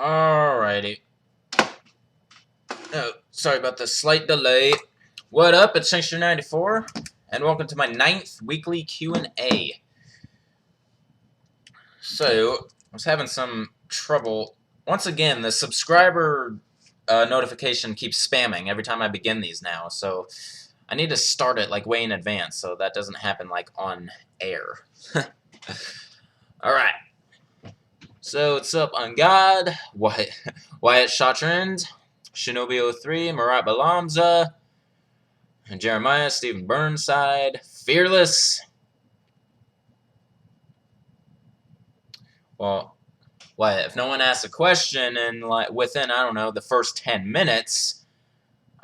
Alrighty. Oh, sorry about the slight delay. What up? It's Shankster94, and welcome to my 9th weekly Q&A. So, I was having some trouble. Once again, the subscriber notification keeps spamming every time I begin these now, so I need to start it like way in advance so that doesn't happen like on air. Alright. So, what's up on God? Wyatt Shotrand, Shinobi03, Marat Balamza, Jeremiah, Stephen Burnside, Fearless. Well, what if no one asks a question and like within, I don't know, the first 10 minutes,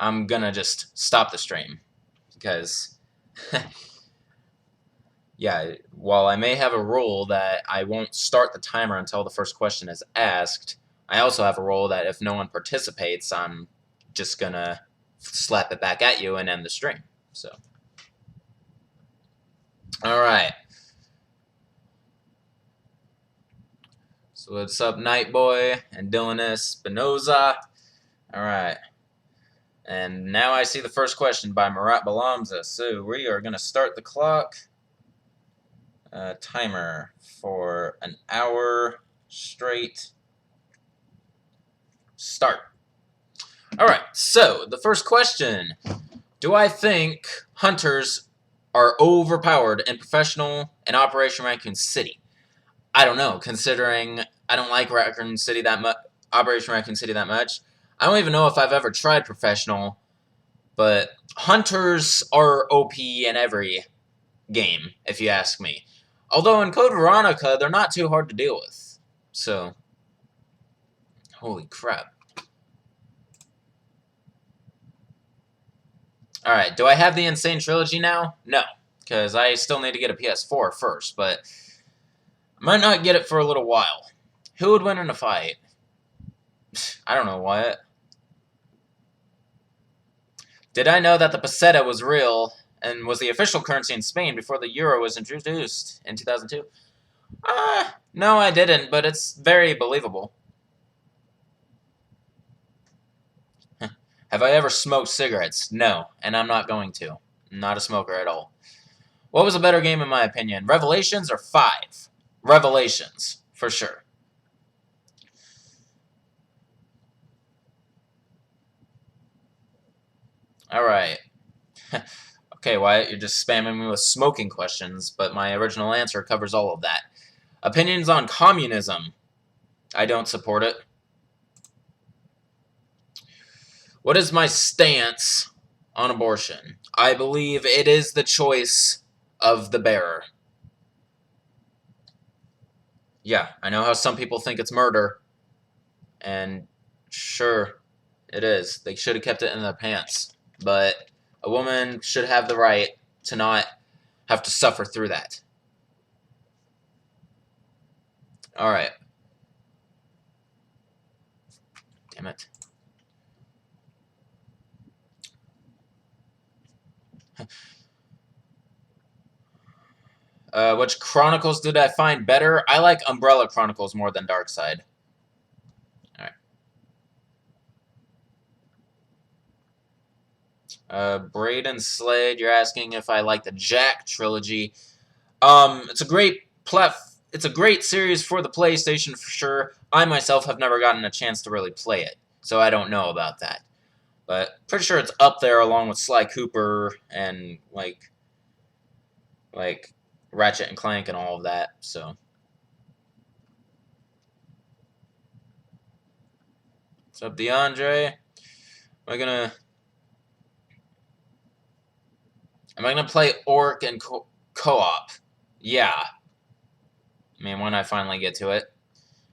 I'm gonna just stop the stream because yeah, while I may have a rule that I won't start the timer until the first question is asked, I also have a rule that if no one participates, I'm just gonna slap it back at you and end the stream. So, alright. So what's up, Nightboy and Dylan Espinoza? Alright. And now I see the first question by Marat Balamza. So we are going to start the clock. Timer for an hour straight. Start. Alright, so the first question. Do I think hunters are overpowered in professional and Operation Raccoon City? I don't know, considering I don't like Raccoon City that much, Operation Raccoon City that much. I don't even know if I've ever tried professional, but hunters are OP in every game, if you ask me. Although in Code Veronica, they're not too hard to deal with. So, holy crap. Alright, do I have the Insane Trilogy now? No, because I still need to get a PS4 first, but I might not get it for a little while. Who would win in a fight? I don't know, Wyatt. Did I know that the peseta was real and was the official currency in Spain before the euro was introduced in 2002? No, I didn't, but it's very believable. Have I ever smoked cigarettes? No, and I'm not going to. I'm not a smoker at all. What was a better game in my opinion? Revelations or 5? Revelations, for sure. Alright. Okay, Wyatt, you're just spamming me with smoking questions, but my original answer covers all of that. Opinions on communism. I don't support it. What is my stance on abortion? I believe it is the choice of the bearer. Yeah, I know how some people think it's murder. And sure, it is. They should have kept it in their pants. But a woman should have the right to not have to suffer through that. Alright. Damn it. Which Chronicles did I find better? I like Umbrella Chronicles more than Darkside. Braden Slade, you're asking if I like the Jack trilogy. It's a great series for the PlayStation for sure. I myself have never gotten a chance to really play it, so I don't know about that. But pretty sure it's up there along with Sly Cooper and like Ratchet and Clank and all of that. So, what's up, DeAndre? Am I gonna play Orc and co-op? Yeah. I mean, when I finally get to it.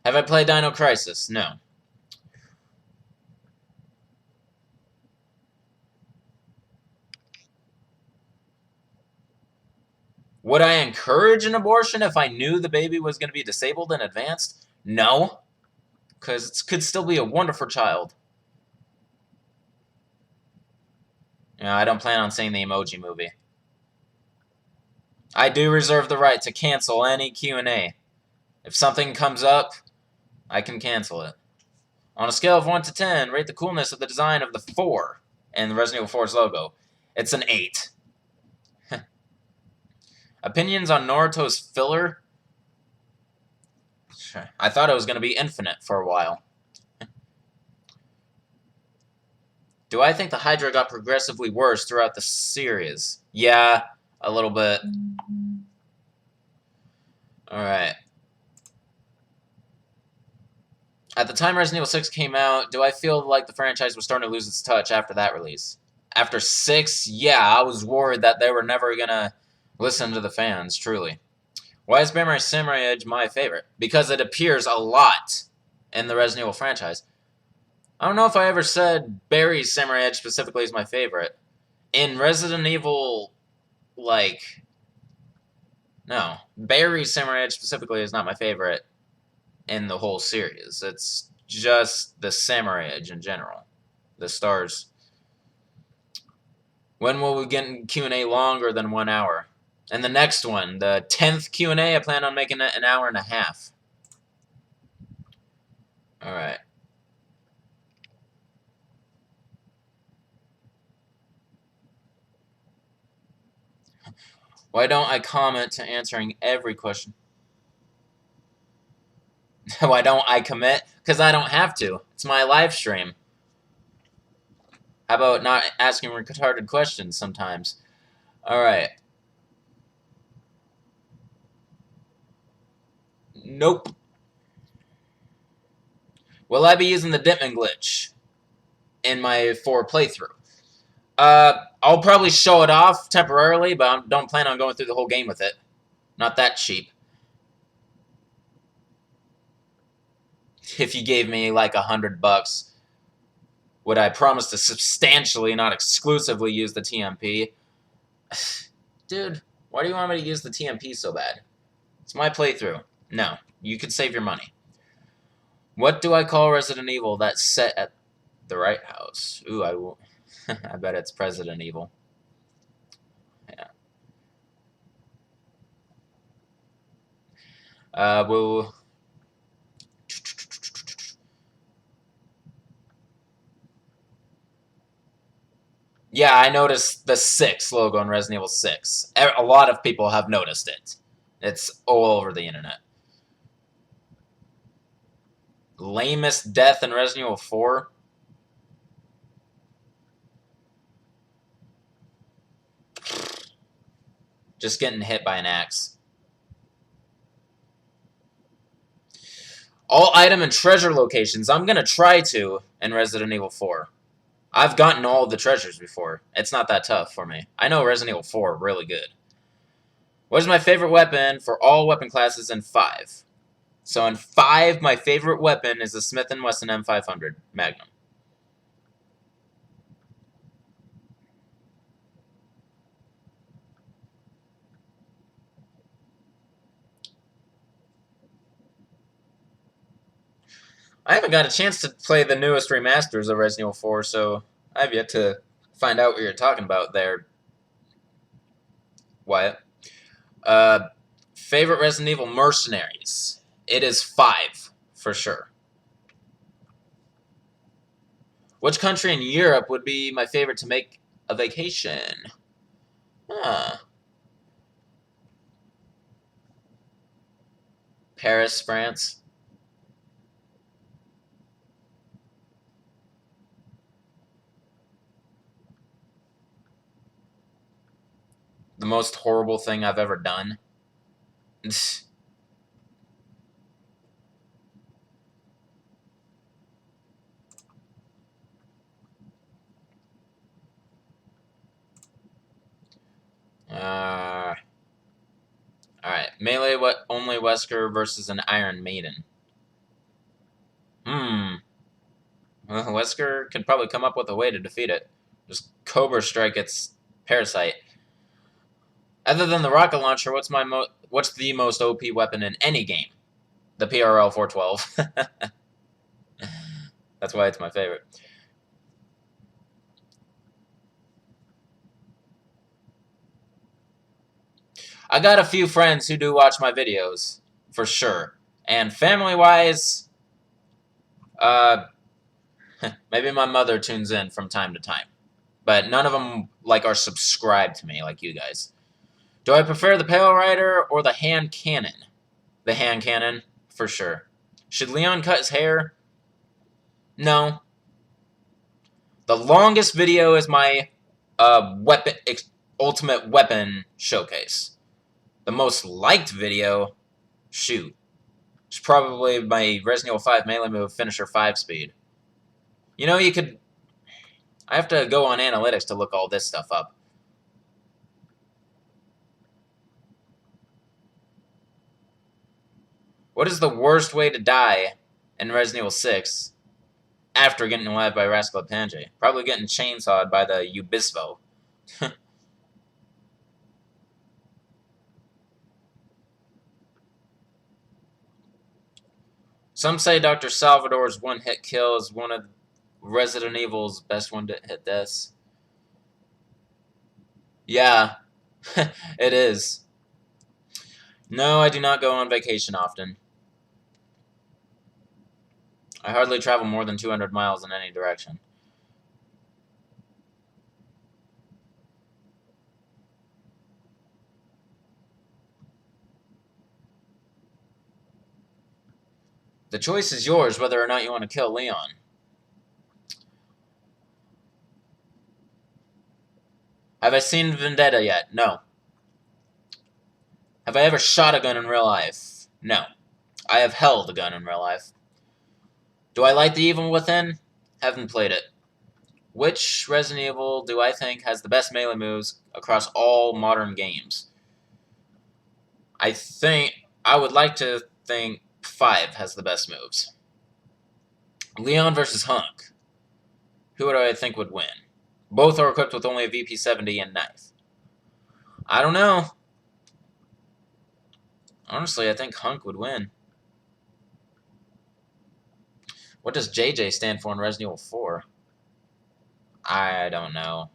Have I played Dino Crisis? No. Would I encourage an abortion if I knew the baby was going to be disabled in advance? No. Because it could still be a wonderful child. I don't plan on seeing the Emoji Movie. I do reserve the right to cancel any Q&A. If something comes up, I can cancel it. On a scale of 1 to 10, rate the coolness of the design of the 4 in the Resident Evil 4's logo. It's an 8. Opinions on Naruto's filler? I thought it was going to be infinite for a while. Do I think the Hydra got progressively worse throughout the series? Yeah, a little bit. Alright. At the time Resident Evil 6 came out, do I feel like the franchise was starting to lose its touch after that release? After 6, yeah, I was worried that they were never going to listen to the fans, truly. Why is Barry's Samurai Edge my favorite? Because it appears a lot in the Resident Evil franchise. I don't know if I ever said Barry's Samurai Edge specifically is my favorite. In Resident Evil, no. Barry's Samurai Edge specifically is not my favorite in the whole series. It's just the Samurai Edge in general. The stars. When will we get Q&A longer than 1 hour? And the next one, the 10th Q&A, I plan on making it an hour and a half. Alright. Why don't I comment to answering every question? Why don't I commit? Because I don't have to. It's my live stream. How about not asking retarded questions sometimes? Alright. Nope. Will I be using the Ditman glitch in my 4 playthrough? I'll probably show it off temporarily, but I don't plan on going through the whole game with it. Not that cheap. If you gave me like $100, would I promise to substantially, not exclusively, use the TMP? Dude, why do you want me to use the TMP so bad? It's my playthrough. No, you could save your money. What do I call Resident Evil that's set at the right house? Ooh, I will. I bet it's President Evil. Yeah. We'll... Yeah, I noticed the 6 logo in Resident Evil 6. A lot of people have noticed it. It's all over the internet. Lamest death in Resident Evil 4? Just getting hit by an axe. All item and treasure locations. I'm going to try to in Resident Evil 4. I've gotten all the treasures before. It's not that tough for me. I know Resident Evil 4 really good. What is my favorite weapon for all weapon classes in 5? So in 5, my favorite weapon is the Smith & Wesson M500 Magnum. I haven't got a chance to play the newest remasters of Resident Evil 4, so I've yet to find out what you're talking about there, Wyatt. Favorite Resident Evil mercenaries. It is 5, for sure. Which country in Europe would be my favorite to make a vacation? Paris, France. The most horrible thing I've ever done. Alright. Melee only Wesker versus an Iron Maiden. Well, Wesker can probably come up with a way to defeat it. Just Cobra Strike its Parasite. Other than the rocket launcher, what's the most OP weapon in any game? The PRL 412. That's why it's my favorite. I got a few friends who do watch my videos, for sure. And family-wise, Maybe my mother tunes in from time to time. But none of them, like, are subscribed to me like you guys. Do I prefer the Pale Rider or the hand cannon? The hand cannon, for sure. Should Leon cut his hair? No. The longest video is my ultimate weapon showcase. The most liked video, shoot, it's probably my Resident Evil 5 melee move finisher 5 speed. You know, you could... I have to go on analytics to look all this stuff up. What is the worst way to die in Resident Evil 6 after getting alive by Rascal Panji? Probably getting chainsawed by the Ubisvo. Some say Dr. Salvador's one-hit kill is one of Resident Evil's best one-hit deaths. Yeah, it is. No, I do not go on vacation often. I hardly travel more than 200 miles in any direction. The choice is yours whether or not you want to kill Leon. Have I seen Vendetta yet? No. Have I ever shot a gun in real life? No. I have held a gun in real life. Do I like The Evil Within? Haven't played it. Which Resident Evil do I think has the best melee moves across all modern games? I would like to think 5 has the best moves. Leon versus Hunk. Who do I think would win? Both are equipped with only a VP-70 and knife. I don't know. Honestly, I think Hunk would win. What does JJ stand for in Resident Evil 4? I don't know.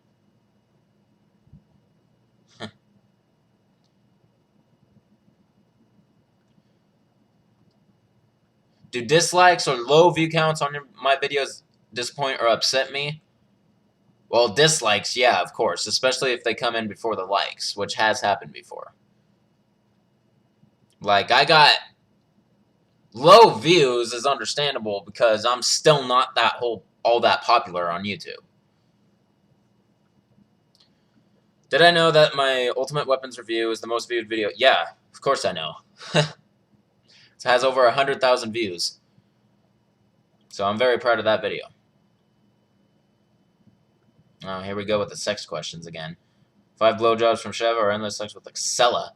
Do dislikes or low view counts on my videos disappoint or upset me? Well, dislikes, yeah, of course, especially if they come in before the likes, which has happened before. Like, I got low views is understandable because I'm still not all that popular on YouTube. Did I know that my Ultimate Weapons review is the most viewed video? Yeah, of course I know. It has over 100,000 views. So I'm very proud of that video. Oh, here we go with the sex questions again. 5 blowjobs from Sheva or endless sex with Excella?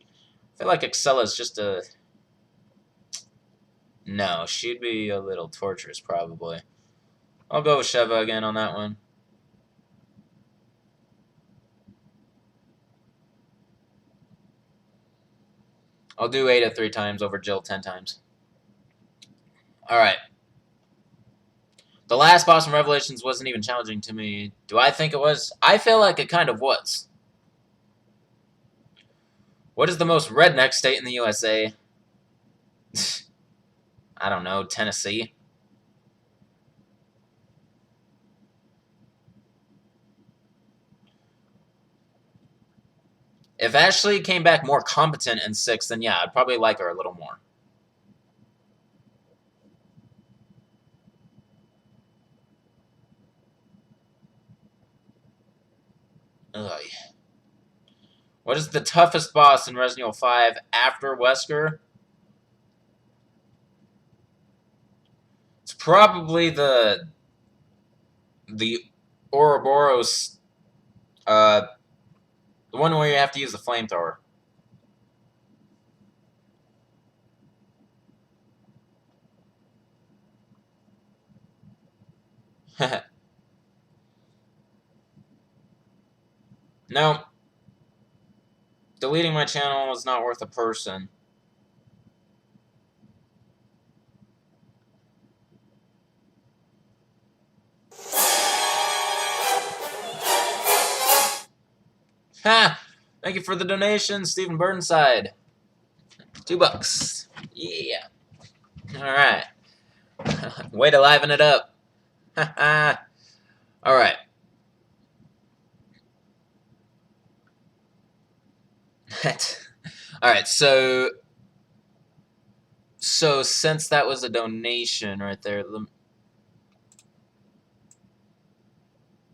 I feel like Excella is just a... No, she'd be a little torturous, probably. I'll go with Sheva again on that one. I'll do Ada 3 times over Jill 10 times. Alright. The last boss in Revelations wasn't even challenging to me. Do I think it was? I feel like it kind of was. What is the most redneck state in the USA? I don't know, Tennessee? If Ashley came back more competent in 6, then yeah, I'd probably like her a little more. Ugh. What is the toughest boss in Resident Evil 5 after Wesker? It's probably the Ouroboros, the one where you have to use the flamethrower. No. Deleting my channel is not worth a person. Ha! Thank you for the donation, Stephen Burnside. $2. Yeah. Alright. Way to liven it up. Alright. Alright, so since that was a donation right there,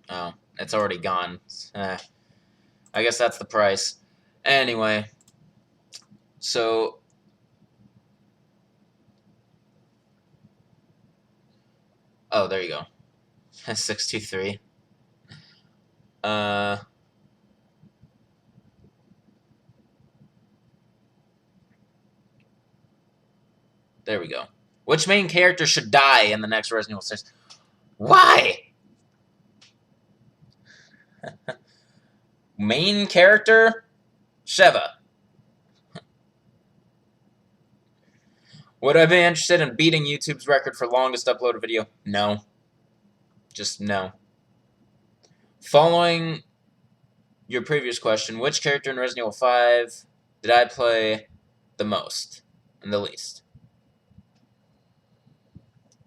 oh, it's already gone. I guess that's the price. Anyway, so oh, there you go. 623. There we go. Which main character should die in the next Resident Evil 6? Why? Main character? Sheva. Would I be interested in beating YouTube's record for longest uploaded video? No. Just no. Following your previous question, which character in Resident Evil 5 did I play the most and the least?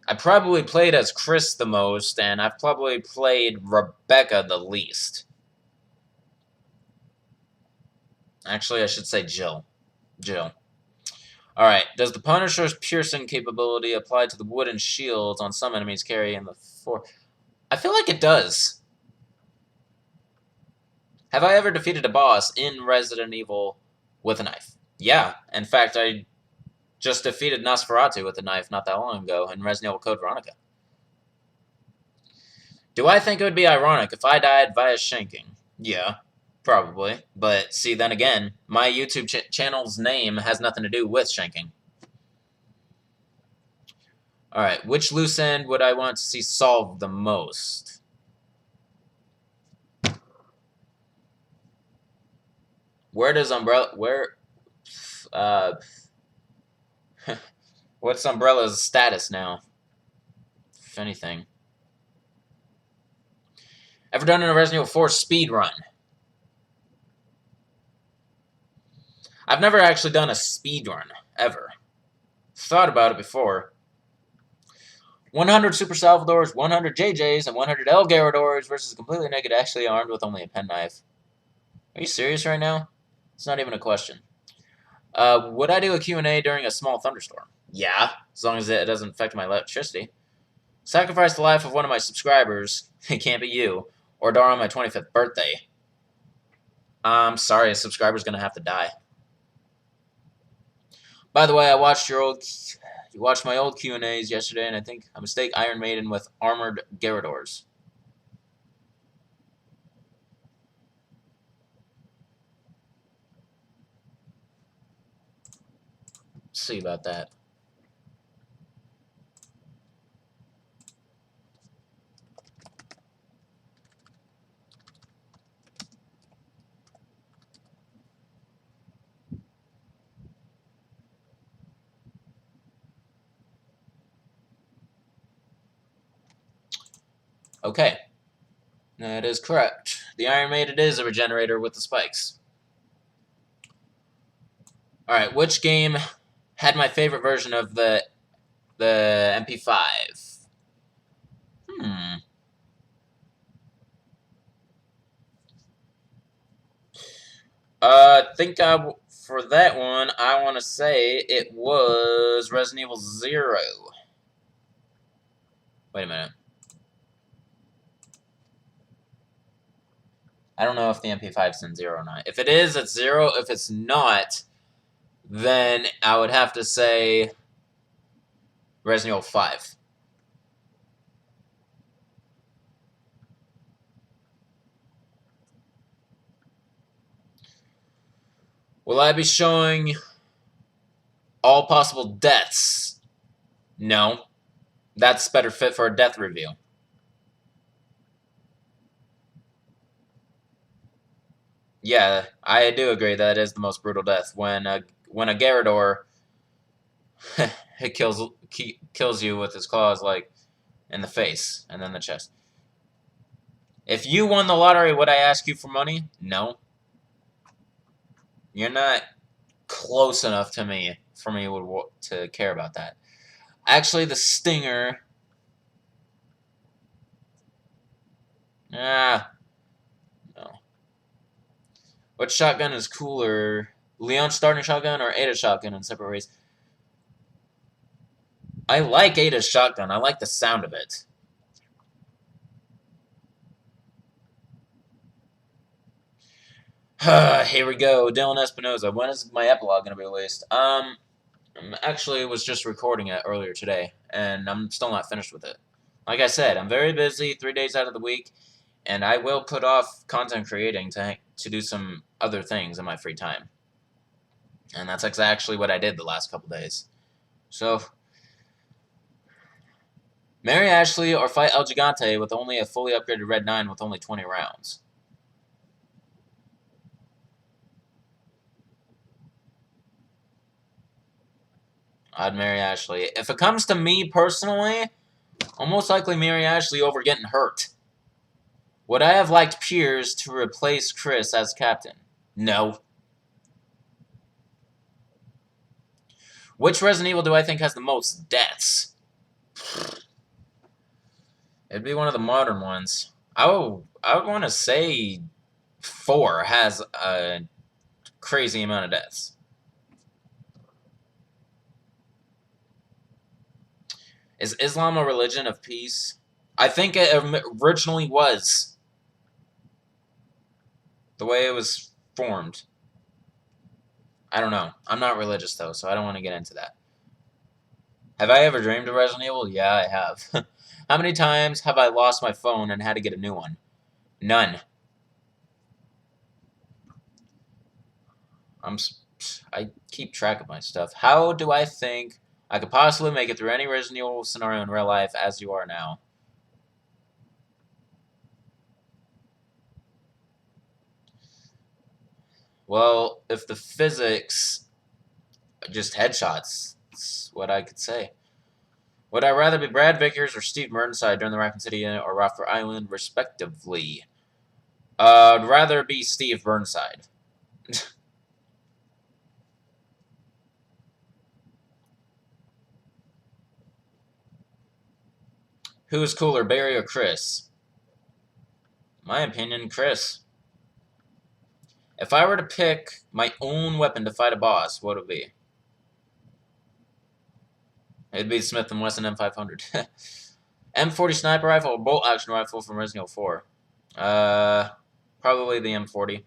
I probably played as Chris the most, and I've probably played Rebecca the least. Actually, I should say Jill. Jill. Alright, does the Punisher's piercing capability apply to the wooden shields on some enemies carry in the 4? I feel like it does. Have I ever defeated a boss in Resident Evil with a knife? Yeah. In fact, I just defeated Nosferatu with a knife not that long ago in Resident Evil Code Veronica. Do I think it would be ironic if I died via shanking? Yeah, probably. But see, then again, my YouTube channel's name has nothing to do with shanking. Alright, which loose end would I want to see solved the most? Where does Umbrella... what's Umbrella's status now? If anything. Ever done a Resident Evil 4 speed run? I've never actually done a speed run, ever. Thought about it before. 100 Super Salvadors, 100 JJs, and 100 El Garradors versus completely naked, actually armed with only a penknife. Are you serious right now? It's not even a question. Would I do a Q&A during a small thunderstorm? Yeah, as long as it doesn't affect my electricity. Sacrifice the life of one of my subscribers, it can't be you, or die on my 25th birthday. I'm sorry, a subscriber's gonna have to die. By the way, I watched you watched my old Q&As yesterday, and I think I mistake Iron Maiden with Armored Garradors. See about that. Okay. That is correct. The Iron Maiden is a regenerator with the spikes. Alright, which game had my favorite version of the MP5? I think for that one, I want to say it was Resident Evil 0. Wait a minute. I don't know if the MP5's in 0 or not. If it is, it's 0. If it's not, then I would have to say Resident Evil 5. Will I be showing all possible deaths? No. That's better fit for a death review. Yeah, I do agree that is the most brutal death. When a Garrador it kills you with his claws, like, in the face and then the chest. If you won the lottery, would I ask you for money? No. You're not close enough to me for me to care about that. Actually, the Stinger. Ah, no. What shotgun is cooler? Leon starting shotgun or Ada shotgun in separate ways? I like Ada's shotgun. I like the sound of it. Here we go. Dylan Espinoza. When is my epilogue going to be released? Actually was just recording it earlier today, and I'm still not finished with it. Like I said, I'm very busy 3 days out of the week, and I will put off content creating to do some other things in my free time. And that's actually what I did the last couple days. So, marry Ashley or fight El Gigante with only a fully upgraded Red 9 with only 20 rounds. I'd marry Ashley. If it comes to me personally, I'll most likely marry Ashley over getting hurt. Would I have liked Piers to replace Chris as captain? No. Which Resident Evil do I think has the most deaths? It'd be one of the modern ones. I would want to say 4 has a crazy amount of deaths. Is Islam a religion of peace? I think it originally was. The way it was formed. I don't know. I'm not religious, though, so I don't want to get into that. Have I ever dreamed of Resident Evil? Yeah, I have. How many times have I lost my phone and had to get a new one? None. I keep track of my stuff. How do I think I could possibly make it through any Resident Evil scenario in real life as you are now? Well, if the physics just headshots, that's what I could say. Would I rather be Brad Vickers or Steve Burnside during the Raccoon City or Rockford Island, respectively? I'd rather be Steve Burnside. Who is cooler, Barry or Chris? My opinion, Chris. If I were to pick my own weapon to fight a boss, what would it be? It'd be Smith & Wesson M500. M40 sniper rifle or bolt action rifle from Resident Evil 4? Probably the M40.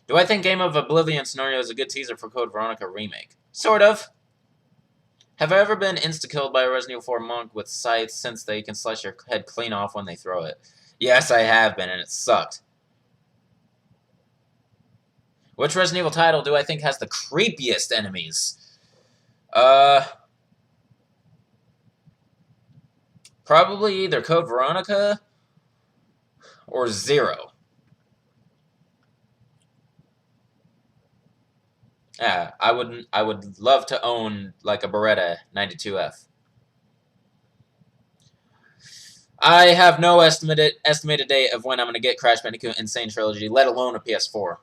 Do I think Game of Oblivion scenario is a good teaser for Code Veronica remake? Sort of. Have I ever been insta-killed by a Resident Evil 4 monk with scythes since they can slice your head clean off when they throw it? Yes, I have been, and it sucked. Which Resident Evil title do I think has the creepiest enemies? Probably either Code Veronica or Zero. Yeah, I would love to own like a Beretta 92F. I have no estimated date of when I'm going to get Crash Bandicoot Insane Trilogy, let alone a PS4.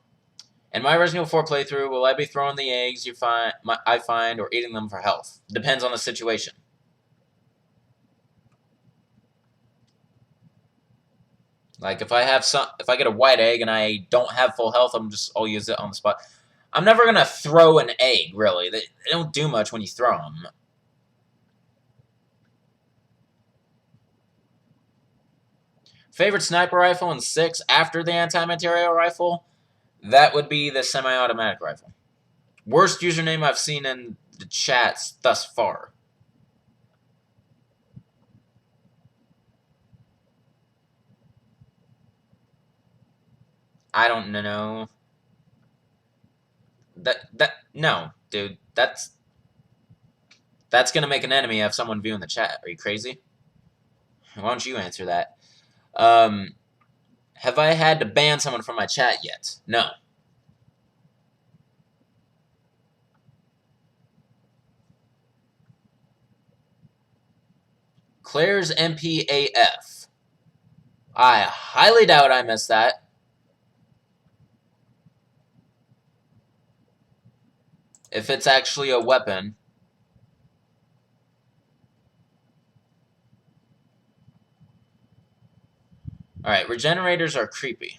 In my Resident Evil 4 playthrough, will I be throwing the eggs I find or eating them for health? Depends on the situation. Like if I get a white egg and I don't have full health, I'll use it on the spot. I'm never gonna throw an egg, really. They don't do much when you throw them. Favorite sniper rifle in 6 after the anti-material rifle? That would be the semi-automatic rifle. Worst username I've seen in the chats thus far. I don't know. No, dude. That's gonna make an enemy of someone viewing the chat. Are you crazy? Why don't you answer that? Have I had to ban someone from my chat yet? No. Claire's MPAF. I highly doubt I missed that. If it's actually a weapon. Alright, regenerators are creepy.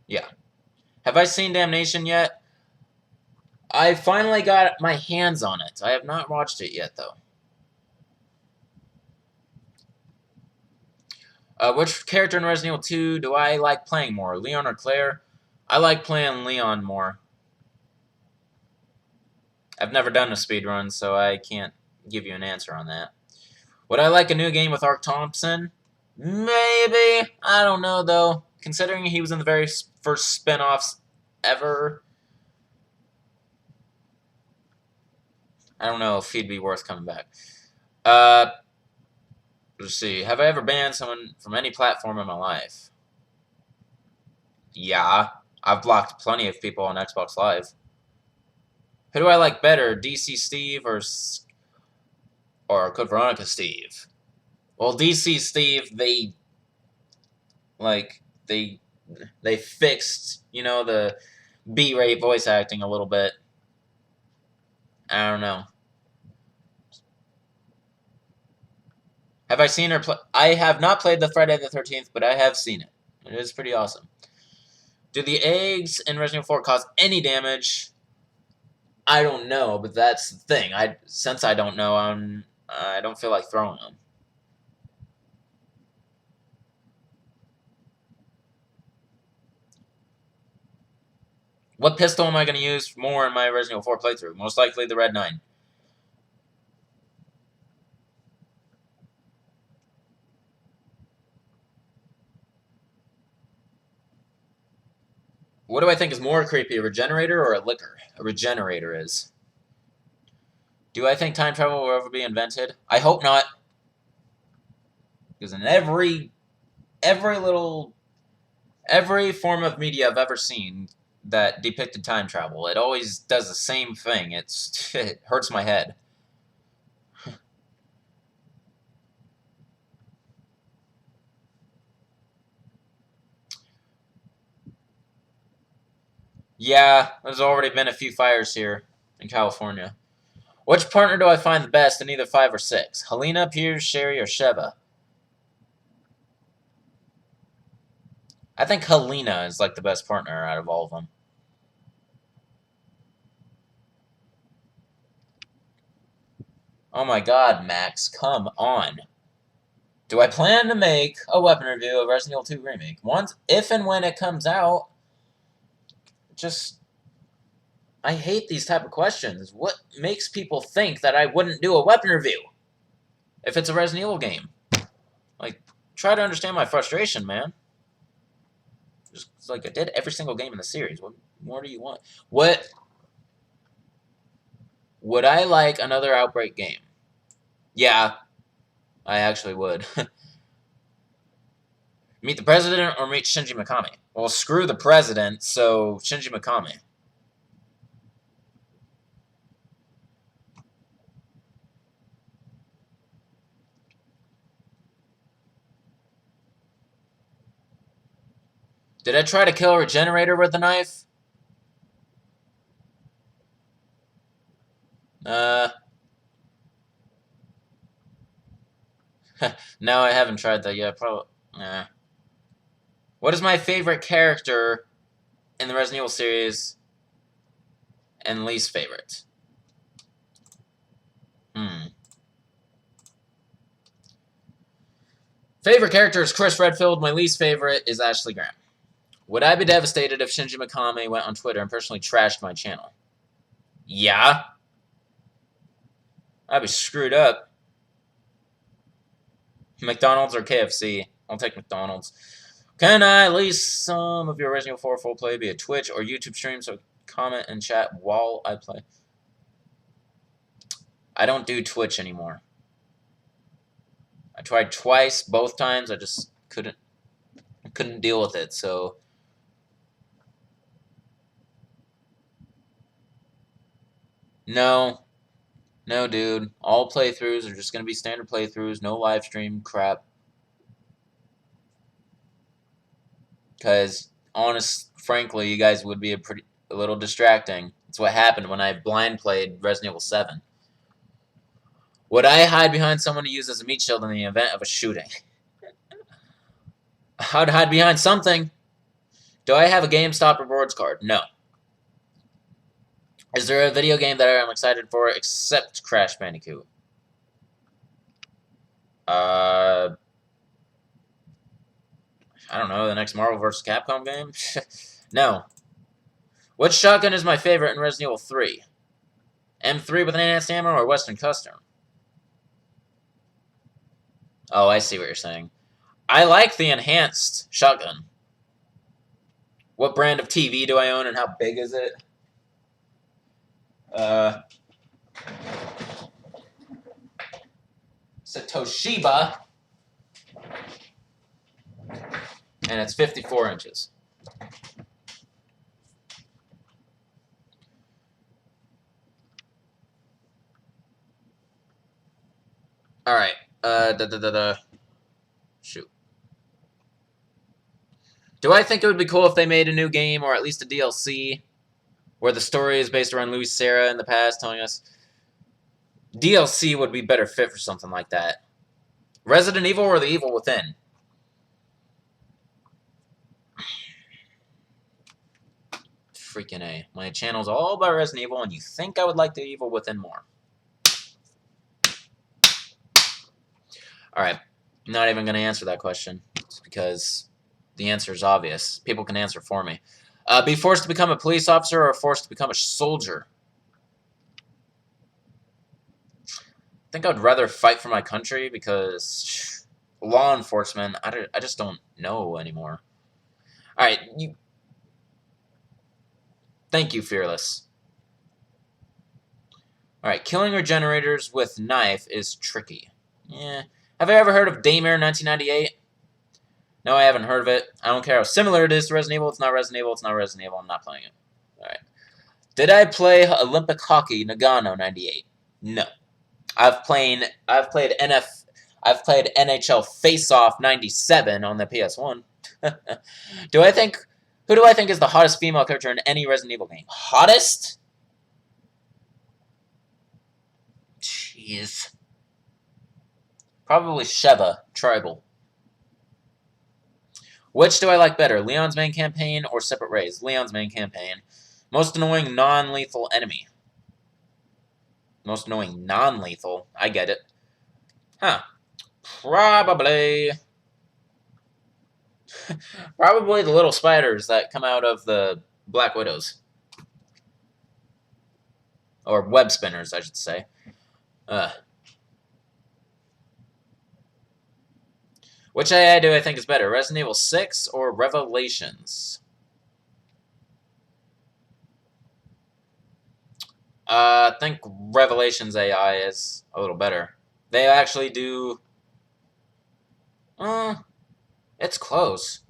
Yeah. Have I seen Damnation yet? I finally got my hands on it. I have not watched it yet, though. Which character in Resident Evil 2 do I like playing more, Leon or Claire? I like playing Leon more. I've never done a speedrun, so I can't give you an answer on that. Would I like a new game with Ark Thompson? Maybe. I don't know, though. Considering he was in the very first spin-offs ever, I don't know if he'd be worth coming back. Let's see. Have I ever banned someone from any platform in my life? Yeah. I've blocked plenty of people on Xbox Live. Who do I like better, DC Steve or Code Veronica Steve? Well, DC Steve, they fixed, the B-rate voice acting a little bit. I don't know. Have I seen her play? I have not played the Friday the 13th, but I have seen it. It is pretty awesome. Do the eggs in Resident Evil 4 cause any damage? I don't know, but that's the thing. Since I don't know, I don't feel like throwing them. What pistol am I going to use more in my Resident Evil 4 playthrough? Most likely the Red 9. What do I think is more creepy, a regenerator or a liquor? A regenerator is. Do I think time travel will ever be invented? I hope not. Because in every form of media I've ever seen that depicted time travel, it always does the same thing. It hurts my head. Yeah, there's already been a few fires here in California. Which partner do I find the best in either 5 or 6? Helena, Piers, Sherry, or Sheva? I think Helena is like the best partner out of all of them. Oh my god, Max, come on. Do I plan to make a weapon review of Resident Evil 2 Remake? Once, if and when it comes out, I hate these type of questions. What makes people think that I wouldn't do a weapon review if it's a Resident Evil game? Like, try to understand my frustration, man. Just like I did every single game in the series. What more do you want? What would I like another Outbreak game? Yeah, I actually would. Meet the president or meet Shinji Mikami? Well, screw the president, so Shinji Mikami. Did I try to kill a regenerator with a knife? No, I haven't tried that yet. Probably. What is my favorite character in the Resident Evil series and least favorite? Favorite character is Chris Redfield. My least favorite is Ashley Graham. Would I be devastated if Shinji Mikami went on Twitter and personally trashed my channel? Yeah. I'd be screwed up. McDonald's or KFC? I'll take McDonald's. Can I lease some of your Resident Evil 4 full play via Twitch or YouTube stream so comment and chat while I play? I don't do Twitch anymore. I tried twice, both times I just couldn't deal with it, so no, dude. All playthroughs are just going to be standard playthroughs, no live stream crap. Because, frankly, you guys would be a little distracting. That's what happened when I blind played Resident Evil 7. Would I hide behind someone to use as a meat shield in the event of a shooting? I'd hide behind something. Do I have a GameStop rewards card? No. Is there a video game that I'm excited for except Crash Bandicoot? I don't know, the next Marvel vs. Capcom game? No. Which shotgun is my favorite in Resident Evil 3? M3 with enhanced ammo or Western Custom? Oh, I see what you're saying. I like the enhanced shotgun. What brand of TV do I own and how big is it? It's a Toshiba. And it's 54 inches. Alright. Shoot. Do I think it would be cool if they made a new game or at least a DLC where the story is based around Louis Serra in the past telling us? DLC would be better fit for something like that. Resident Evil or The Evil Within? Freaking A. My channel's all about Resident Evil, and you think I would like The Evil Within more. Alright, I'm not even going to answer that question. It's because the answer is obvious. People can answer for me. Be forced to become a police officer or forced to become a soldier? I think I'd rather fight for my country because law enforcement, I just don't know anymore. Alright, thank you, Fearless. Alright, killing regenerators with knife is tricky. Yeah. Have I ever heard of Daymare 1998? No, I haven't heard of it. I don't care how similar it is to Resident Evil. It's not Resident Evil. It's not Resident Evil. I'm not playing it. Alright. Did I play Olympic Hockey Nagano 98? No. I've played NHL Face Off 97 on the PS1. Who do I think is the hottest female character in any Resident Evil game? Hottest? Jeez. Probably Sheva, Tribal. Which do I like better, Leon's main campaign or Separate Ways? Leon's main campaign. Most annoying non-lethal enemy. Most annoying non-lethal. I get it. Huh. Probably the little spiders that come out of the Black Widows. Or web spinners, I should say. Which AI do I think is better, Resident Evil 6 or Revelations? I think Revelations AI is a little better. They actually do... it's close.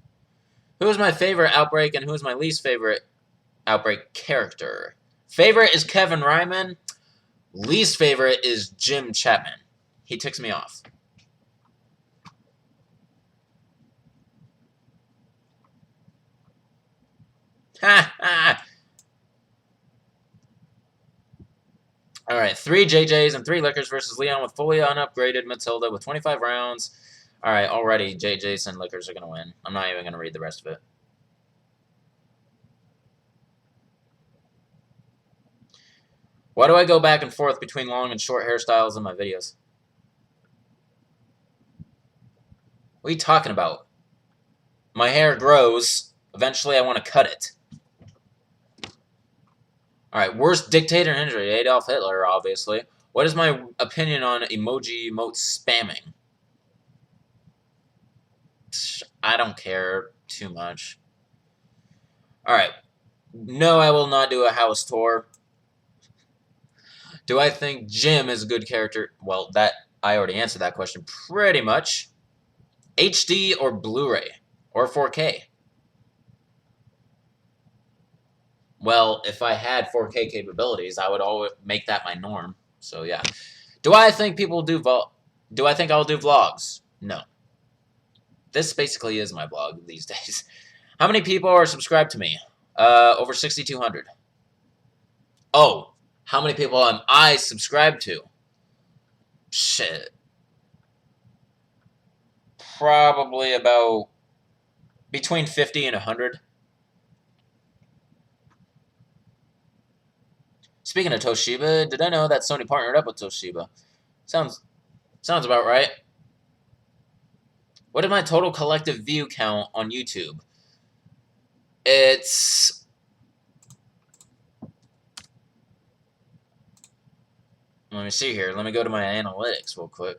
Who is my favorite Outbreak and who is my least favorite Outbreak character? Favorite is Kevin Ryman. Least favorite is Jim Chapman. He ticks me off. Ha ha! Alright, 3 JJs and 3 Lickers versus Leon with fully unupgraded Matilda with 25 rounds. Alright, already JJs and Lickers are going to win. I'm not even going to read the rest of it. Why do I go back and forth between long and short hairstyles in my videos? What are you talking about? My hair grows. Eventually I want to cut it. Alright, worst dictator in history, Adolf Hitler, obviously. What is my opinion on emote spamming? I don't care too much. Alright. No, I will not do a house tour. Do I think Jim is a good character? Well, I already answered that question pretty much. HD or Blu-ray? Or 4K? Well, if I had 4K capabilities, I would always make that my norm. So yeah. Do I think I'll do vlogs? No. This basically is my vlog these days. How many people are subscribed to me? Over 6,200. Oh, how many people am I subscribed to? Shit. Probably about between 50 and 100. Speaking of Toshiba, did I know that Sony partnered up with Toshiba? Sounds about right. What is my total collective view count on YouTube? It's... Let me see here. Let me go to my analytics real quick.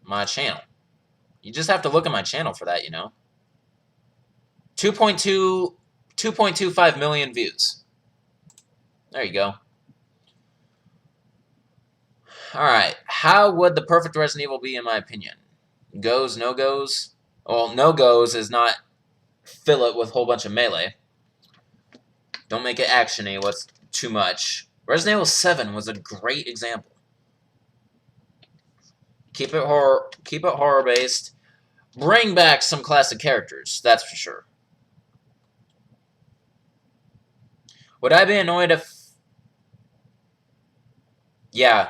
My channel. You just have to look at my channel for that, you know. 2.25 million views. There you go. Alright. How would the perfect Resident Evil be, in my opinion? Goes, no goes? Well, no goes is not fill it with a whole bunch of melee. Don't make it action-y. What's too much? Resident Evil 7 was a great example. Keep it horror-based. Bring back some classic characters, that's for sure. Would I be annoyed if... Yeah.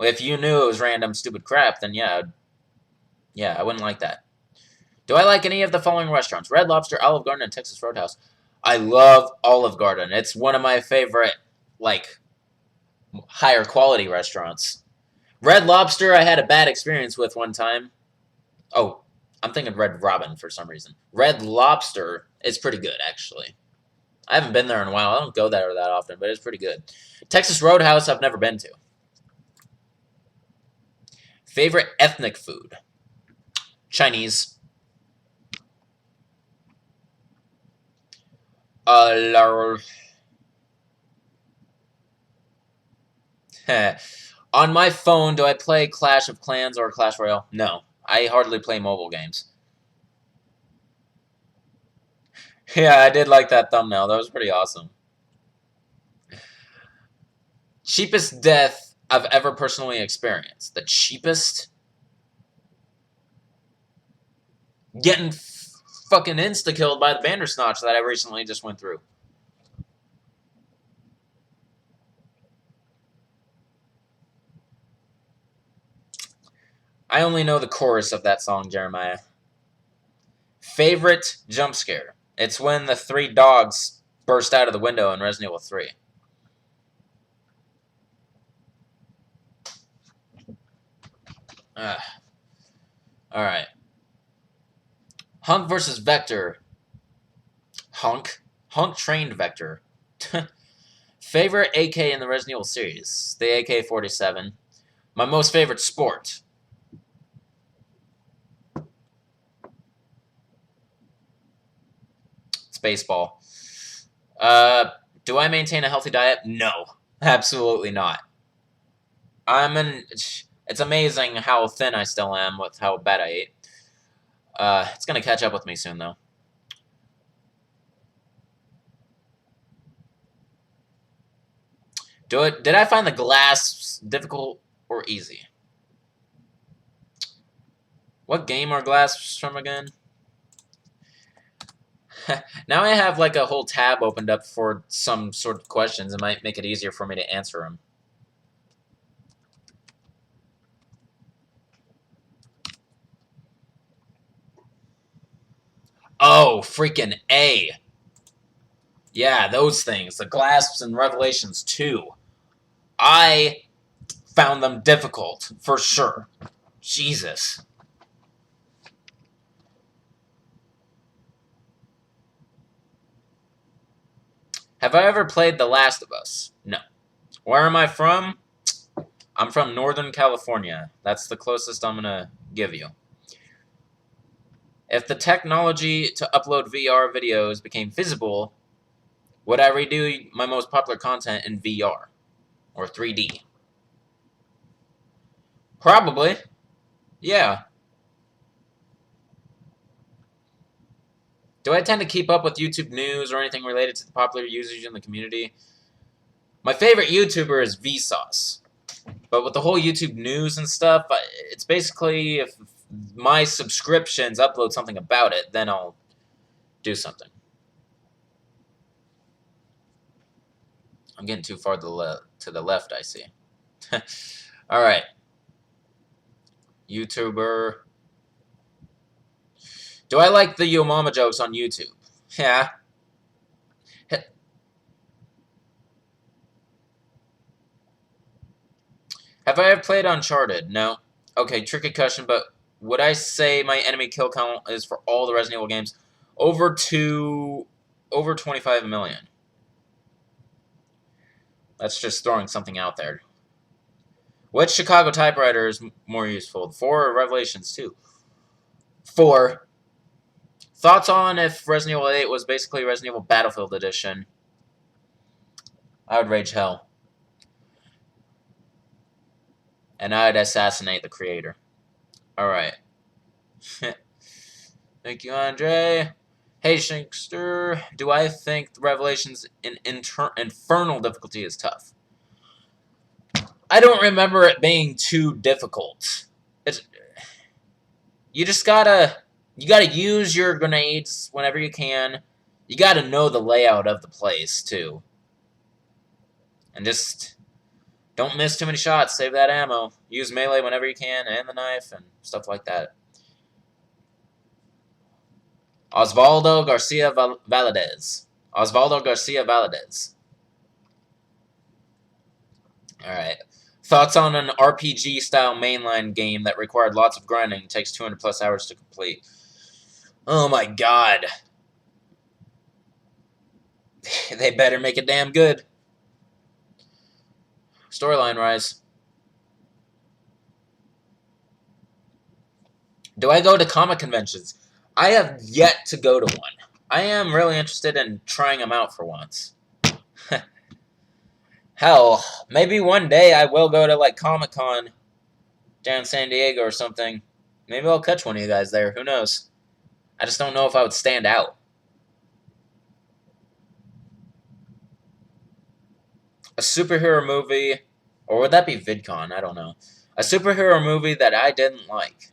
If you knew it was random, stupid crap, then yeah. Yeah, I wouldn't like that. Do I like any of the following restaurants? Red Lobster, Olive Garden, and Texas Roadhouse. I love Olive Garden. It's one of my favorite, like, higher quality restaurants. Red Lobster I had a bad experience with one time. Oh, I'm thinking Red Robin for some reason. Red Lobster is pretty good, actually. I haven't been there in a while. I don't go there that often, but it's pretty good. Texas Roadhouse I've never been to. Favorite ethnic food? Chinese. On my phone, do I play Clash of Clans or Clash Royale? No. I hardly play mobile games. Yeah, I did like that thumbnail. That was pretty awesome. Cheapest death I've ever personally experienced. The cheapest? Getting fucking insta-killed by the Bandersnatch that I recently just went through. I only know the chorus of that song, Jeremiah. Favorite jump scare? It's when the 3 dogs burst out of the window in Resident Evil 3. Alright. Hunk versus Vector. Hunk? Hunk trained Vector. Favorite AK in the Resident Evil series? The AK-47. My most favorite sport? It's baseball. Do I maintain a healthy diet? No. Absolutely not. It's amazing how thin I still am with how bad I ate. It's gonna catch up with me soon, though. Did I find the glass difficult or easy? What game are glass from again? Now I have like a whole tab opened up for some sort of questions. It might make it easier for me to answer them. Oh, freaking A. Yeah, those things. The Glasps in Revelations 2. I found them difficult, for sure. Jesus. Have I ever played The Last of Us? No. Where am I from? I'm from Northern California. That's the closest I'm going to give you. If the technology to upload VR videos became feasible, would I redo my most popular content in VR? Or 3D? Probably. Yeah. Do I tend to keep up with YouTube news or anything related to the popular usage in the community? My favorite YouTuber is Vsauce. But with the whole YouTube news and stuff, it's basically if my subscriptions upload something about it, then I'll do something. I'm getting too far to the left, I see. Alright. YouTuber. Do I like the Yo Mama jokes on YouTube? Yeah. Have I ever played Uncharted? No. Okay, tricky question, but would I say my enemy kill count is for all the Resident Evil games over 25 million? That's just throwing something out there. Which Chicago typewriter is more useful? 4 or Revelations 2? 4. Thoughts on if Resident Evil 8 was basically Resident Evil Battlefield Edition? I would rage hell. And I'd assassinate the creator. Alright. Thank you, Andre. Hey, Shankster. Do I think the Revelations in Infernal difficulty is tough? I don't remember it being too difficult. You just gotta use your grenades whenever you can. You gotta know the layout of the place, too. And just don't miss too many shots. Save that ammo. Use melee whenever you can, and the knife, and stuff like that. Osvaldo Garcia Valadez. Osvaldo Garcia Valadez. Alright. Thoughts on an RPG-style mainline game that required lots of grinding and takes 200+ hours to complete? Oh my god. They better make it damn good. Storyline rise. Do I go to comic conventions? I have yet to go to one. I am really interested in trying them out for once. Hell, maybe one day I will go to, like, Comic-Con down in San Diego or something. Maybe I'll catch one of you guys there. Who knows? I just don't know if I would stand out. A superhero movie, or would that be VidCon? I don't know. A superhero movie that I didn't like.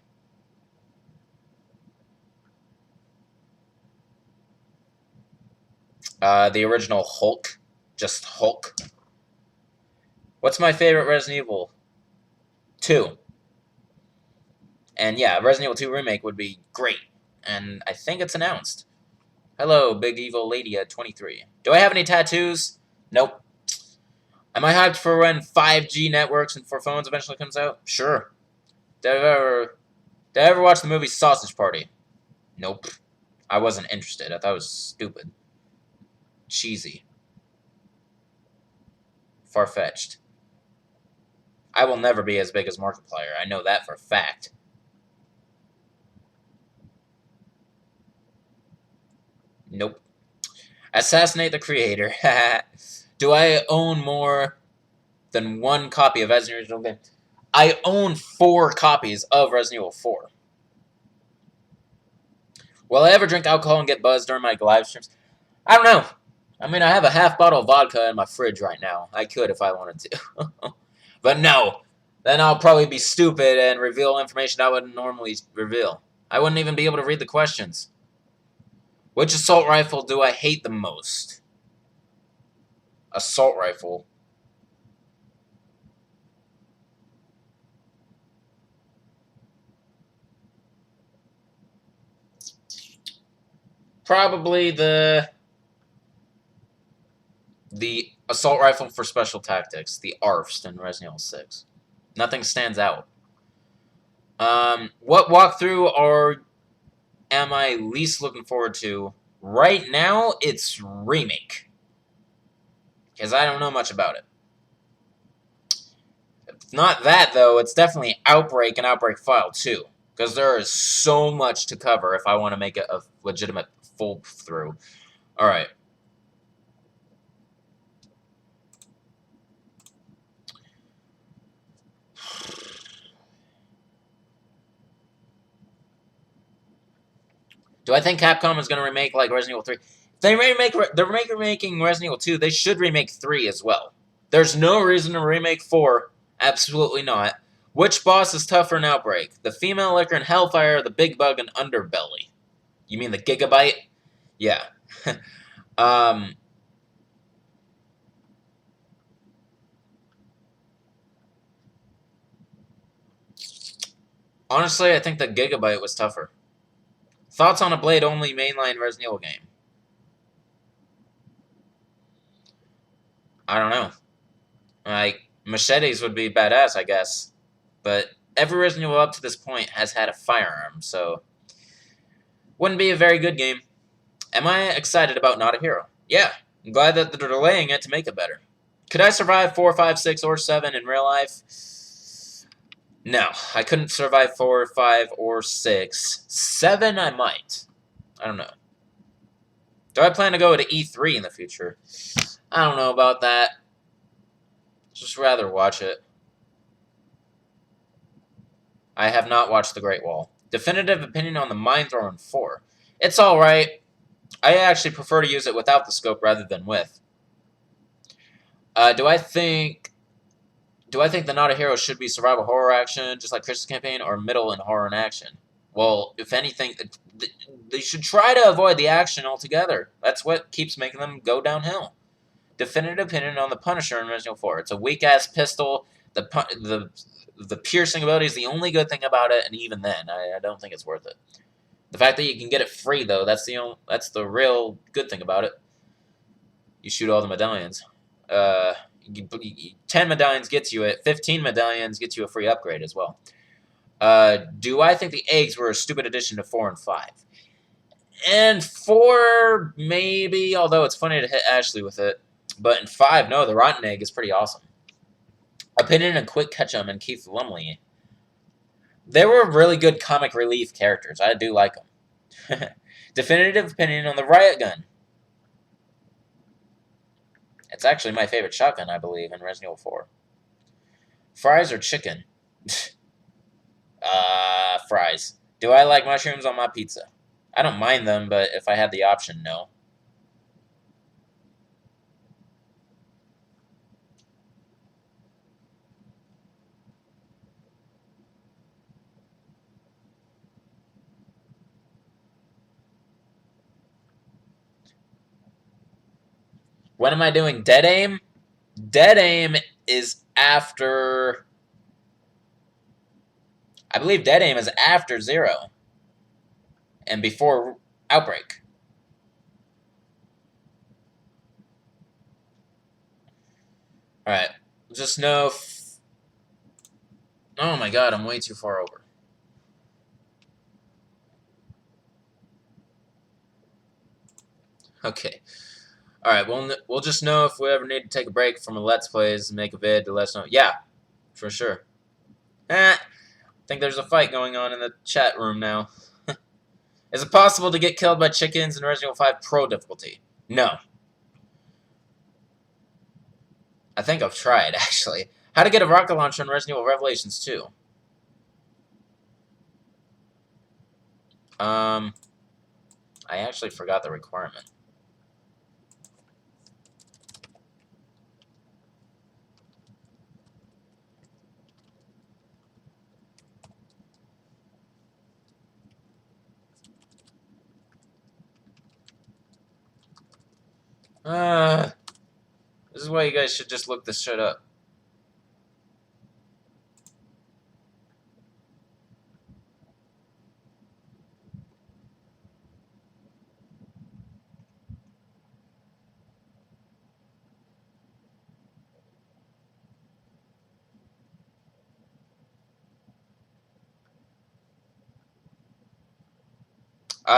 The original Hulk. Just Hulk. What's my favorite Resident Evil? 2. And yeah, Resident Evil 2 Remake would be great. And I think it's announced. Hello, Big Evil Lady at 23. Do I have any tattoos? Nope. Am I hyped for when 5G networks and for phones eventually comes out? Sure. Did I ever watch the movie Sausage Party? Nope. I wasn't interested. I thought it was stupid. Cheesy. Far-fetched. I will never be as big as Markiplier. I know that for a fact. Nope. Assassinate the creator. Do I own more than one copy of Resident Evil game? I own 4 copies of Resident Evil 4. Will I ever drink alcohol and get buzzed during my live streams? I don't know. I mean, I have a half bottle of vodka in my fridge right now. I could if I wanted to. But no. Then I'll probably be stupid and reveal information I wouldn't normally reveal. I wouldn't even be able to read the questions. Which assault rifle do I hate the most? Assault rifle. Probably the assault rifle for special tactics, the ARFs in Resident Evil 6. Nothing stands out. What walkthrough am I least looking forward to? Right now, it's Remake. Because I don't know much about it. It's not that, though. It's definitely Outbreak and Outbreak File 2. Because there is so much to cover if I want to make it a legitimate full through. Alright. Do I think Capcom is going to remake like Resident Evil 3? If they're remaking Resident Evil 2, they should remake 3 as well. There's no reason to remake 4. Absolutely not. Which boss is tougher in Outbreak? The female licker in Hellfire or the big bug in Underbelly? You mean the Gigabyte? Yeah. Honestly, I think the Gigabyte was tougher. Thoughts on a blade-only mainline Resident Evil game? I don't know. Like, machetes would be badass, I guess. But every Resident Evil up to this point has had a firearm, so... Wouldn't be a very good game. Am I excited about Not a Hero? Yeah. I'm glad that they're delaying it to make it better. Could I survive 4, 5, 6, or 7 in real life? No. I couldn't survive 4, 5, or 6. 7, I might. I don't know. Do I plan to go to E3 in the future? I don't know about that. Just rather watch it. I have not watched The Great Wall. Definitive opinion on the Mind Thrower in 4. It's alright. I actually prefer to use it without the scope rather than with. Do I think the Not a Hero should be survival horror action, just like Chris's campaign, or middle and horror and action? Well, if anything, they should try to avoid the action altogether. That's what keeps making them go downhill. Definitive opinion on the Punisher in Resident Evil 4. It's a weak-ass pistol. The piercing ability is the only good thing about it, and even then, I don't think it's worth it. The fact that you can get it free, though, that's the real good thing about it. You shoot all the medallions. 10 medallions gets you it. 15 medallions gets you a free upgrade as well. Do I think the eggs were a stupid addition to 4 and 5? And 4, maybe, although it's funny to hit Ashley with it. But in 5, no, the rotten egg is pretty awesome. Opinion and Quick Ketchum and Keith Lumley. They were really good comic relief characters. I do like them. Definitive opinion on the riot gun. It's actually my favorite shotgun, I believe, in Resident Evil 4. Fries or chicken? Fries. Do I like mushrooms on my pizza? I don't mind them, but if I had the option, no. When am I doing Dead Aim? Dead Aim is after... I believe Dead Aim is after 0. And before Outbreak. Alright. Just know... Oh my god, I'm way too far over. Okay. Alright, we'll just know if we ever need to take a break from a Let's Plays and make a vid to let us know. Yeah, for sure. I think there's a fight going on in the chat room now. Is it possible to get killed by chickens in Resident Evil 5 Pro difficulty? No. I think I've tried, actually. How to get a rocket launcher in Resident Evil Revelations 2? I actually forgot the requirement. This is why you guys should just look this shit up.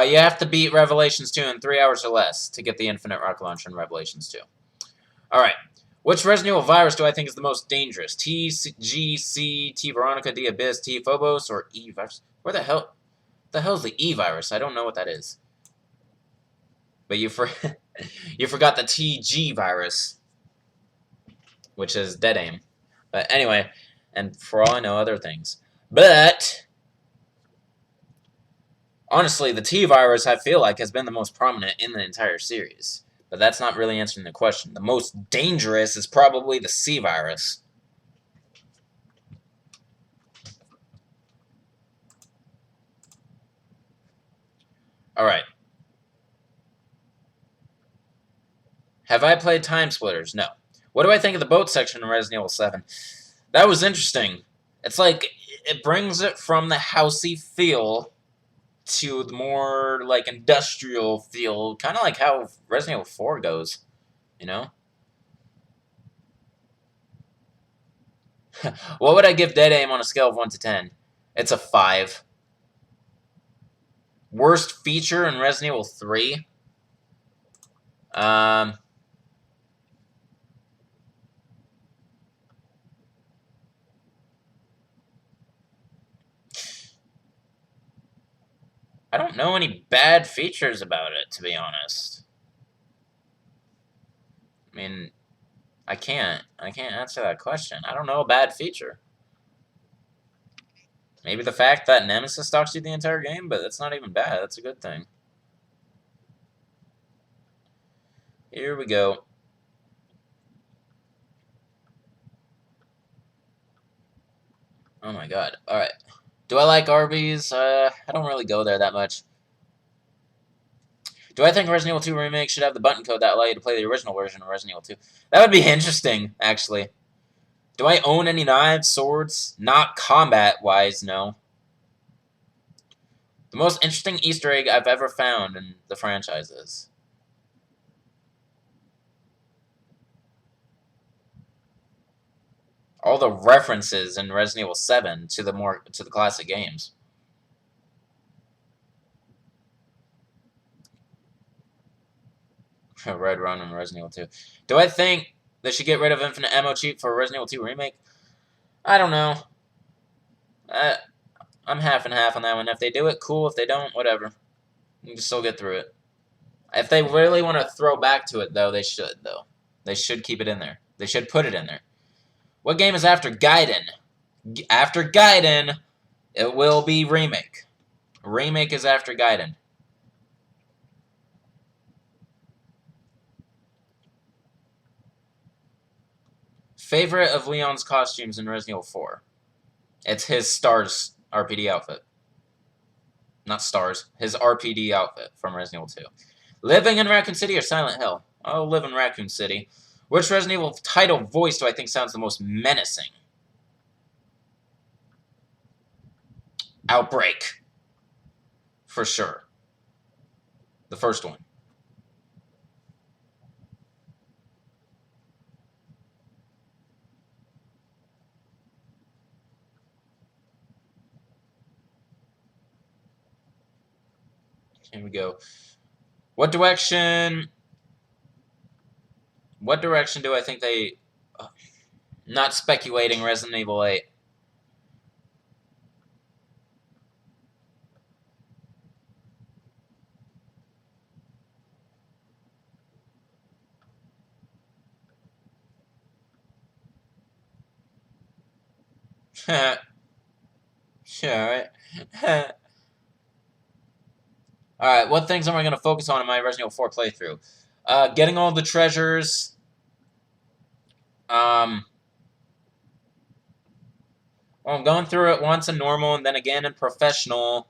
You have to beat Revelations 2 in 3 hours or less to get the infinite rocket launcher in Revelations 2. Alright. Which Resident Evil virus do I think is the most dangerous? T, G, C, T, Veronica, D, Abyss, T, Phobos, or E virus? Where the hell is the E virus? I don't know what that is. But you forgot the TG virus, which is Dead Aim. But anyway, and for all I know, other things. But honestly, the T virus, I feel like, has been the most prominent in the entire series. But that's not really answering the question. The most dangerous is probably the C virus. Alright. Have I played Time Splitters? No. What do I think of the boat section in Resident Evil 7? That was interesting. It's like it brings it from the housey feel to the more like industrial feel, kind of like how Resident Evil 4 goes, you know? What would I give Dead Aim on a scale of 1 to 10? It's a 5. Worst feature in Resident Evil 3? Um, I don't know any bad features about it, to be honest. I mean, I can't answer that question. I don't know a bad feature. Maybe the fact that Nemesis stalks you the entire game, but that's not even bad. That's a good thing. Here we go. Oh my god. Alright. Do I like Arby's? I don't really go there that much. Do I think Resident Evil 2 Remake should have the button code that allow you to play the original version of Resident Evil 2? That would be interesting, actually. Do I own any knives, swords? Not combat-wise, no. The most interesting Easter egg I've ever found in the franchises. All the references in Resident Evil 7 to the classic games. Red Run in Resident Evil 2. Do I think they should get rid of Infinite Ammo cheat for Resident Evil 2 Remake? I don't know. I'm half and half on that one. If they do it, cool. If they don't, whatever. You can still get through it. If they really want to throw back to it, though, they should, though. They should keep it in there. They should put it in there. What game is after Gaiden? After Gaiden, it will be Remake. Remake is after Gaiden. Favorite of Leon's costumes in Resident Evil 4? It's his Stars RPD outfit. Not Stars. His RPD outfit from Resident Evil 2. Living in Raccoon City or Silent Hill? I'll live in Raccoon City. Which Resident Evil title voice do I think sounds the most menacing? Outbreak. For sure. The first one. Here we go. What direction do I think they... not speculating Resident Evil 8. Yeah, alright. Alright, what things am I going to focus on in my Resident Evil 4 playthrough? Getting all the treasures. Well, I'm going through it once in normal, and then again in professional,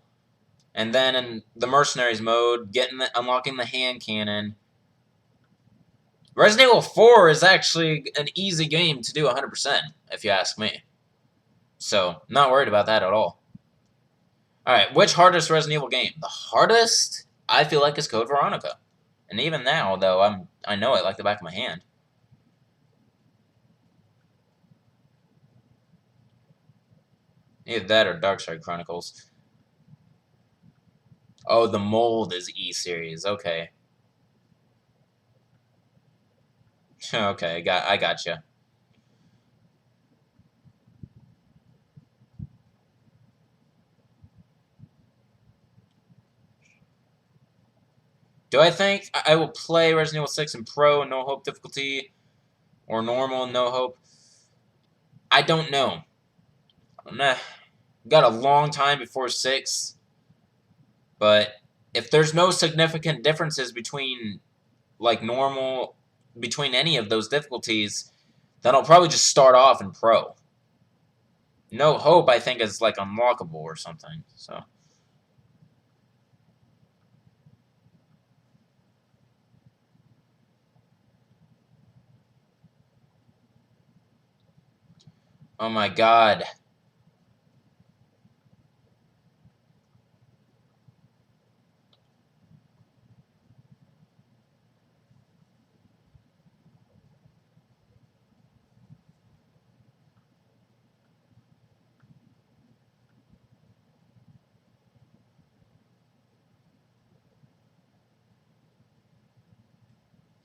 and then in the mercenaries mode, unlocking the hand cannon. Resident Evil 4 is actually an easy game to do 100%, if you ask me. So, not worried about that at all. Alright, which hardest Resident Evil game? The hardest, I feel like, is Code Veronica. And even now, though, I know it like the back of my hand. Either that or Darkside Chronicles. Oh, the mold is E-Series. Okay. Okay, I got you. Do I think I will play Resident Evil 6 in Pro, no hope difficulty, or normal, no hope? I don't know. Nah. Got a long time before 6, but if there's no significant differences between, like, normal, between any of those difficulties, then I'll probably just start off in Pro. No hope, I think, is, like, unlockable or something, so... Oh my god.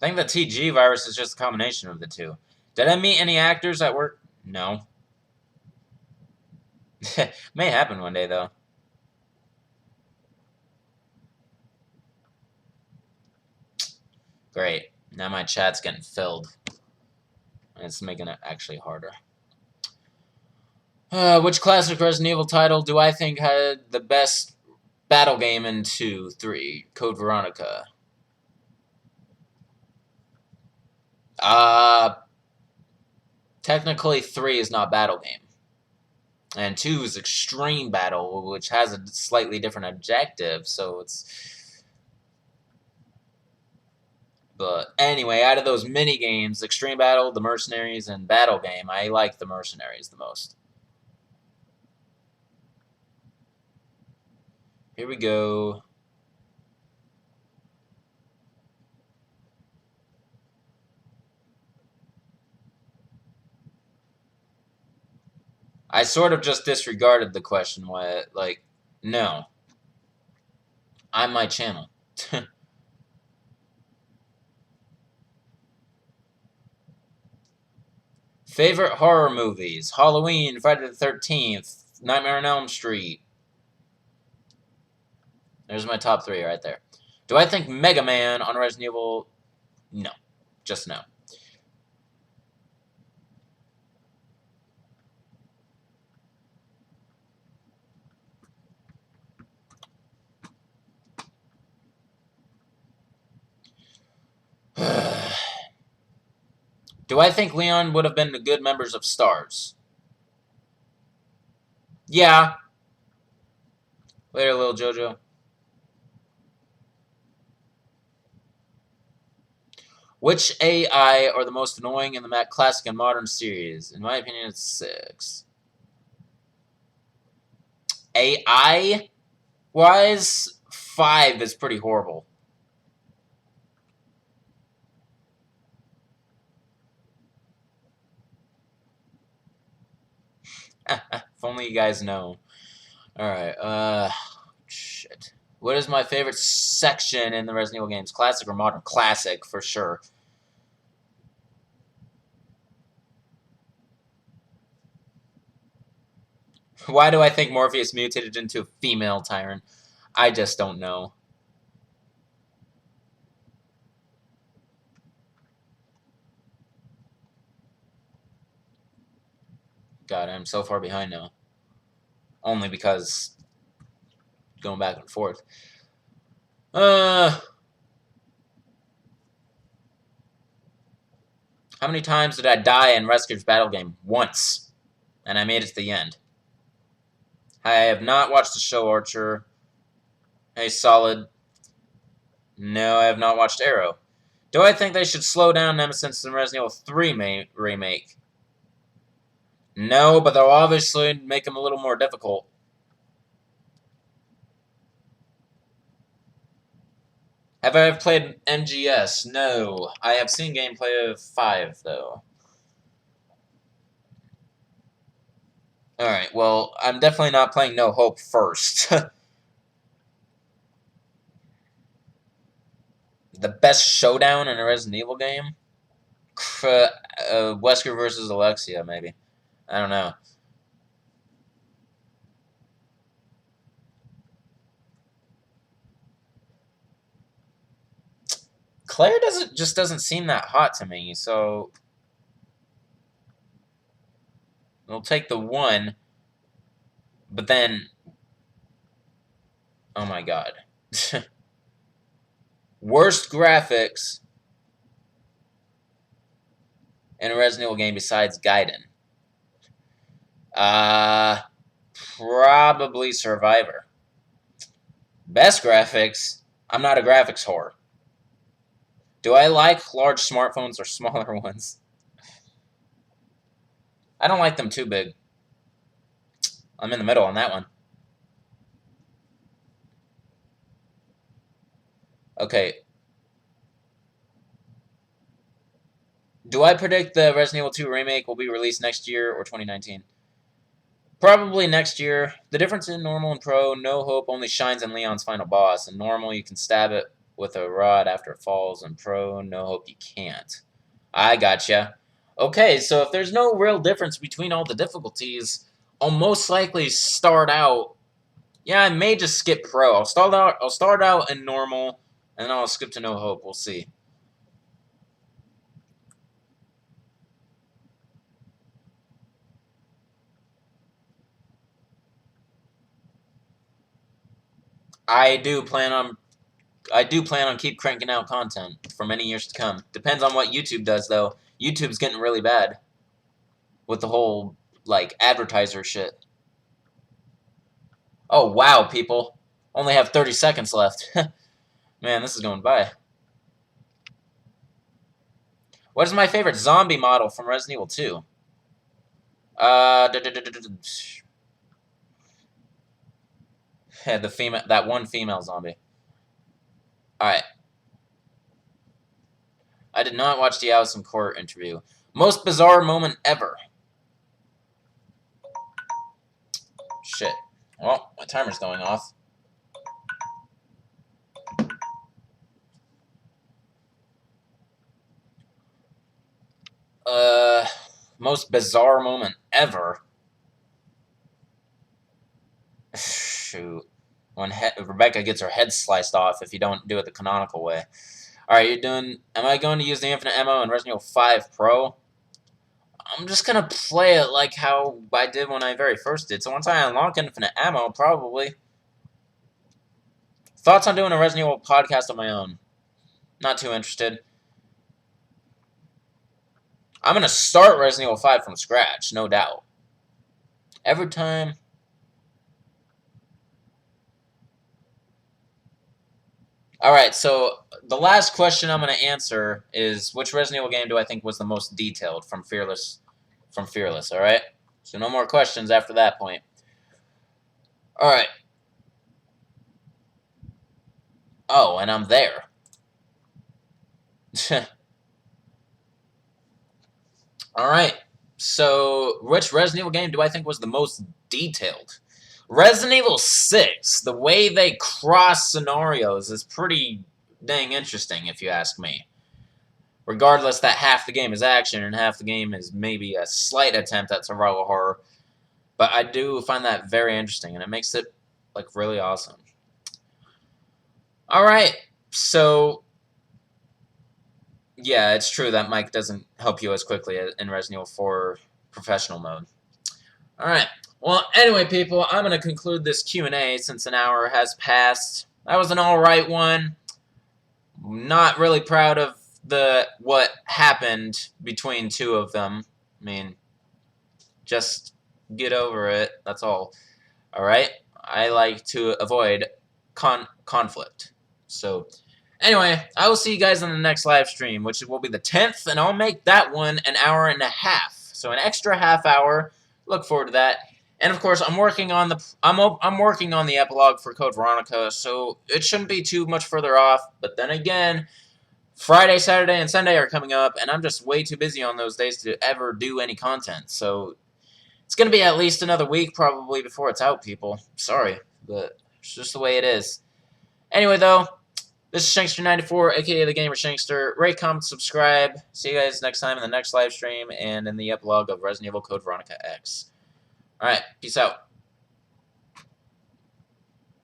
I think the TG virus is just a combination of the two. Did I meet any actors at work? No. May happen one day, though. Great. Now my chat's getting filled. And it's making it actually harder. Which classic Resident Evil title do I think had the best battle game in 2, 3? Code Veronica. Technically 3 is not battle game. And 2 is extreme battle, which has a slightly different objective, so it's... But anyway, out of those mini games, Extreme Battle, The Mercenaries, and Battle Game, I like The Mercenaries the most. Here we go. I sort of just disregarded the question. Like, no. I'm my channel. Favorite horror movies? Halloween, Friday the 13th, Nightmare on Elm Street. There's my top 3 right there. Do I think Mega Man on Resident Evil? No. Just no. Do I think Leon would have been the good members of STARS? Yeah. Later, little JoJo. Which AI are the most annoying in the classic and modern series? In my opinion, it's 6. AI-wise, 5 is pretty horrible. If only you guys know. Alright, shit. What is my favorite section in the Resident Evil games? Classic or modern? Classic, for sure. Why do I think Morpheus mutated into a female tyrant? I just don't know. God, I'm so far behind now. Only because going back and forth. How many times did I die in Rescuer's battle game? Once. And I made it to the end. I have not watched the show Archer. Hey, Solid. No, I have not watched Arrow. Do I think they should slow down Nemesis in Resident Evil 3 remake? No, but they'll obviously make them a little more difficult. Have I ever played MGS? No. I have seen gameplay of 5, though. Alright, well, I'm definitely not playing No Hope first. The best showdown in a Resident Evil game? Wesker versus Alexia, maybe. I don't know. Claire just doesn't seem that hot to me, so we'll take the 1. But then, oh my god. Worst graphics in a Resident Evil game besides Gaiden. Probably Survivor. Best graphics, I'm not a graphics whore. Do I like large smartphones or smaller ones? I don't like them too big. I'm in the middle on that one. Okay. Do I predict the Resident Evil 2 remake will be released next year or 2019? Probably next year. The difference in normal and pro, No Hope only shines in Leon's final boss. In normal, you can stab it with a rod after it falls, and pro, no hope you can't. I gotcha. Okay, so if there's no real difference between all the difficulties, I'll most likely start out. Yeah, I may just skip pro. I'll start out in normal, and then I'll skip to no hope. We'll see. I do plan on keep cranking out content for many years to come. Depends on what YouTube does, though. YouTube's getting really bad with the whole, like, advertiser shit. Oh, wow, people. Only have 30 seconds left. Man, this is going by. What is my favorite zombie model from Resident Evil 2? That one female zombie. Alright. I did not watch the Allison Court interview. Most bizarre moment ever. Shit. Well, my timer's going off. Most bizarre moment ever. Shoot. When Rebecca gets her head sliced off if you don't do it the canonical way. Alright, you're doing... Am I going to use the infinite ammo in Resident Evil 5 Pro? I'm just going to play it like how I did when I very first did. So once I unlock infinite ammo, probably. Thoughts on doing a Resident Evil podcast on my own? Not too interested. I'm going to start Resident Evil 5 from scratch, no doubt. Every time... Alright, so the last question I'm going to answer is, which Resident Evil game do I think was the most detailed from Fearless, alright? So no more questions after that point. Alright. Oh, and I'm there. Alright, so which Resident Evil game do I think was the most detailed? Resident Evil 6, the way they cross scenarios is pretty dang interesting, if you ask me. Regardless that half the game is action and half the game is maybe a slight attempt at survival horror. But I do find that very interesting, and it makes it, like, really awesome. Alright, so... Yeah, it's true that Mike doesn't help you as quickly in Resident Evil 4 professional mode. Alright. Well, anyway, people, I'm going to conclude this Q&A since an hour has passed. That was an alright one. Not really proud of what happened between two of them. I mean, just get over it. That's all. Alright? I like to avoid conflict. So, anyway, I will see you guys on the next live stream, which will be the 10th, and I'll make that one an hour and a half. So an extra half hour. Look forward to that. And of course, I'm working on the epilogue for Code Veronica, so it shouldn't be too much further off. But then again, Friday, Saturday, and Sunday are coming up, and I'm just way too busy on those days to ever do any content. So it's going to be at least another week probably before it's out, people. Sorry, but it's just the way it is. Anyway, though, this is Shankster94, aka The Gamer Shankster. Rate, comment, subscribe. See you guys next time in the next live stream and in the epilogue of Resident Evil Code Veronica X. Alright, peace out.